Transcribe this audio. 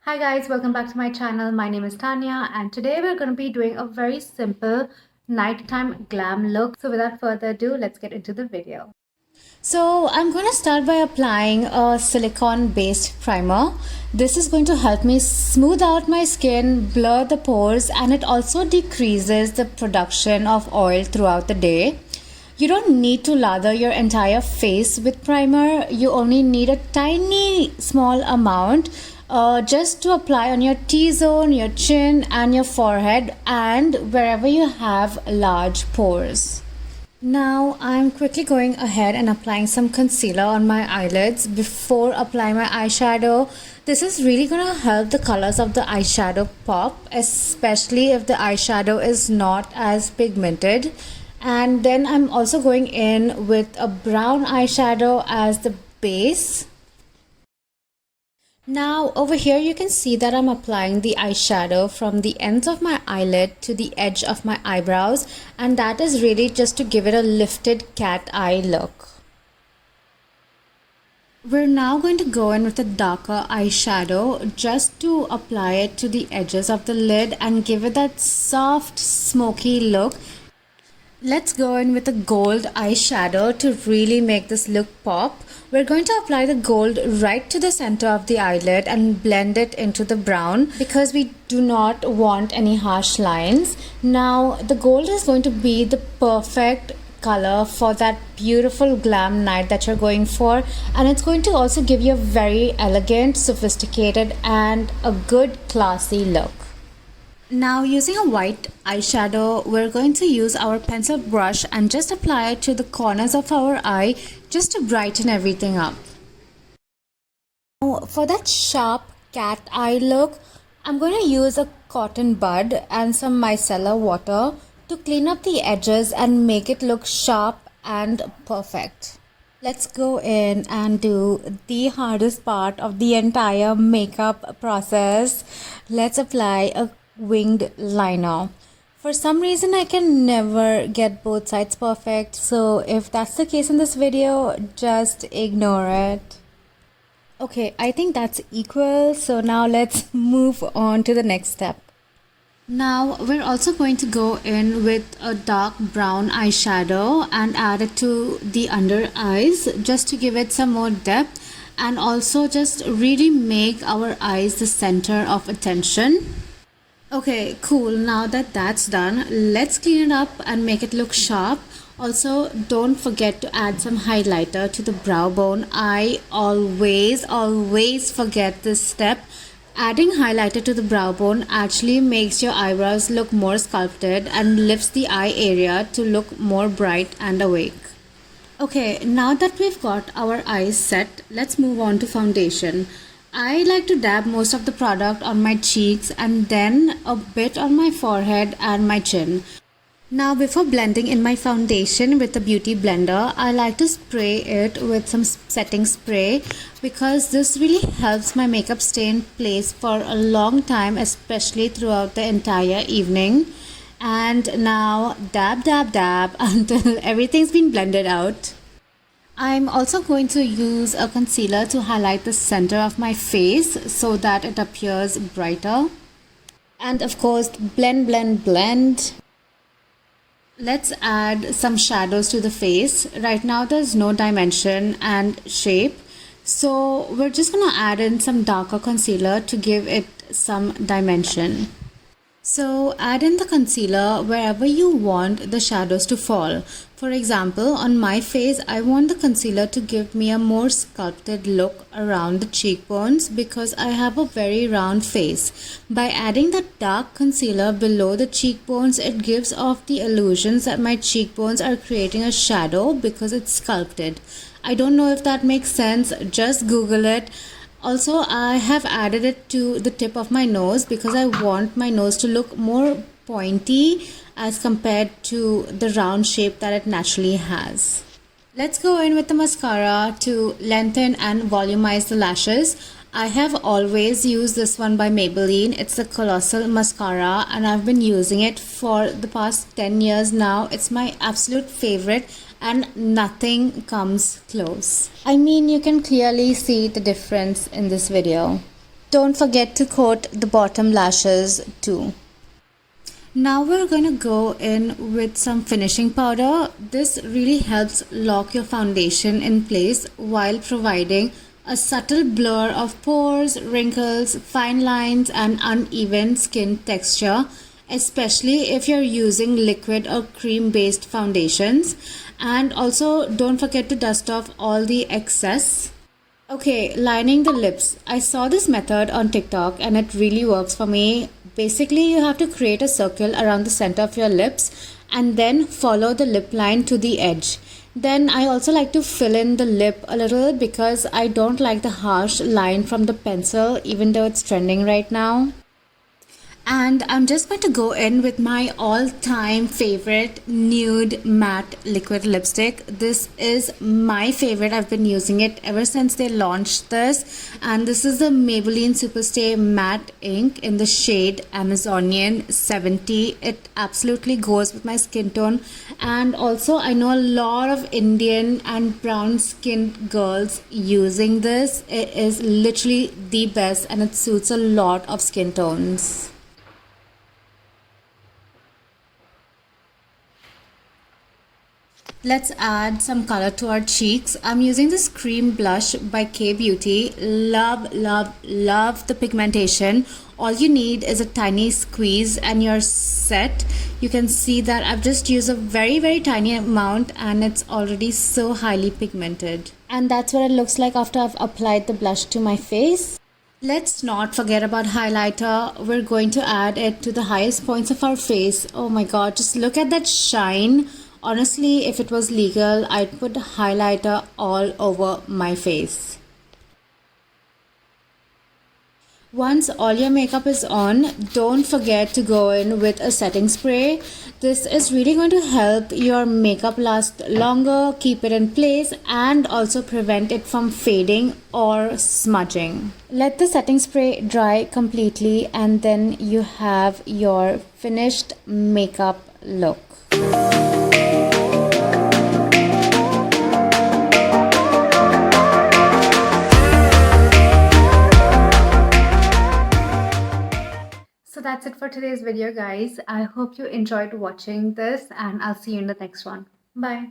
Hi guys, welcome back to my channel. My name is Tanya and today we're going to be doing a very simple nighttime glam look. So without further ado, let's get into the video. So I'm going to start by applying a silicone based primer. This is going to help me smooth out my skin, blur the pores, and it also decreases the production of oil throughout the day. You don't need to lather your entire face with primer. You only need a tiny small amount just to apply on your T-zone, your chin and your forehead and wherever you have large pores. Now I'm quickly going ahead and applying some concealer on my eyelids before applying my eyeshadow. This is really going to help the colors of the eyeshadow pop, especially if the eyeshadow is not as pigmented. And then I'm also going in with a brown eyeshadow as the base. Now over here you can see that I'm applying the eyeshadow from the ends of my eyelid to the edge of my eyebrows, and that is really just to give it a lifted cat eye look. We're now going to go in with a darker eyeshadow just to apply it to the edges of the lid and give it that soft smoky look. Let's go in with a gold eyeshadow to really make this look pop. We're going to apply the gold right to the center of the eyelid and blend it into the brown because we do not want any harsh lines. Now the gold is going to be the perfect color for that beautiful glam night that you're going for, and it's going to also give you a very elegant, sophisticated and a good classy look. Now using a white eyeshadow, we're going to use our pencil brush and just apply it to the corners of our eye just to brighten everything up. Now for that sharp cat eye look, I'm going to use a cotton bud and some micellar water to clean up the edges and make it look sharp and perfect. Let's go in and do the hardest part of the entire makeup process. Let's apply a winged liner. For some reason I can never get both sides perfect, so if that's the case in this video, just ignore it. Okay, I think that's equal, so now let's move on to the next step. Now we're also going to go in with a dark brown eyeshadow and add it to the under eyes just to give it some more depth and also just really make our eyes the center of attention. Okay, cool. Now that that's done, let's clean it up and make it look sharp. Also, don't forget to add some highlighter to the brow bone. I always forget this step. Adding highlighter to the brow bone actually makes your eyebrows look more sculpted and lifts the eye area to look more bright and awake. Okay, now that we've got our eyes set, let's move on to foundation. I like to dab most of the product on my cheeks and then a bit on my forehead and my chin. Now before blending in my foundation with the beauty blender, I like to spray it with some setting spray because this really helps my makeup stay in place for a long time, especially throughout the entire evening. And now dab until everything's been blended out. I'm also going to use a concealer to highlight the center of my face so that it appears brighter. And of course, blend. Let's add some shadows to the face. Right now there's no dimension and shape, so we're just gonna add in some darker concealer to give it some dimension. So add in the concealer wherever you want the shadows to fall. For example, on my face, I want the concealer to give me a more sculpted look around the cheekbones because I have a very round face. By adding the dark concealer below the cheekbones, it gives off the illusions that my cheekbones are creating a shadow because it's sculpted. I don't know if that makes sense, just Google it. Also, I have added it to the tip of my nose because I want my nose to look more pointy as compared to the round shape that it naturally has. Let's go in with the mascara to lengthen and volumize the lashes. I have always used this one by Maybelline. It's the Colossal Mascara and I've been using it for the past 10 years now. It's my absolute favorite and nothing comes close. I mean, you can clearly see the difference in this video. Don't forget to coat the bottom lashes too. Now we're going to go in with some finishing powder. This really helps lock your foundation in place while providing a subtle blur of pores, wrinkles, fine lines, and uneven skin texture, especially if you're using liquid or cream based foundations. And also, don't forget to dust off all the excess. Okay, lining the lips. I saw this method on TikTok and it really works for me. Basically, you have to create a circle around the center of your lips and then follow the lip line to the edge. Then I also like to fill in the lip a little because I don't like the harsh line from the pencil, even though it's trending right now. And I'm just going to go in with my all-time favorite nude matte liquid lipstick. This is my favorite. I've been using it ever since they launched this. And this is the Maybelline Superstay Matte Ink in the shade Amazonian 70. It absolutely goes with my skin tone. And also I know a lot of Indian and brown skinned girls using this. It is literally the best and it suits a lot of skin tones. Let's add some color to our cheeks. I'm using this cream blush by K Beauty. Love, love, love the pigmentation. All you need is a tiny squeeze and you're set. You can see that I've just used a very, very tiny amount and it's already so highly pigmented. And that's what it looks like after I've applied the blush to my face. Let's not forget about highlighter. We're going to add it to the highest points of our face. Oh my god, just look at that shine. Honestly, if it was legal, I'd put highlighter all over my face. Once all your makeup is on, don't forget to go in with a setting spray. This is really going to help your makeup last longer, keep it in place, and also prevent it from fading or smudging. Let the setting spray dry completely and then you have your finished makeup look. So that's it for today's video, guys. I hope you enjoyed watching this and I'll see you in the next one. Bye.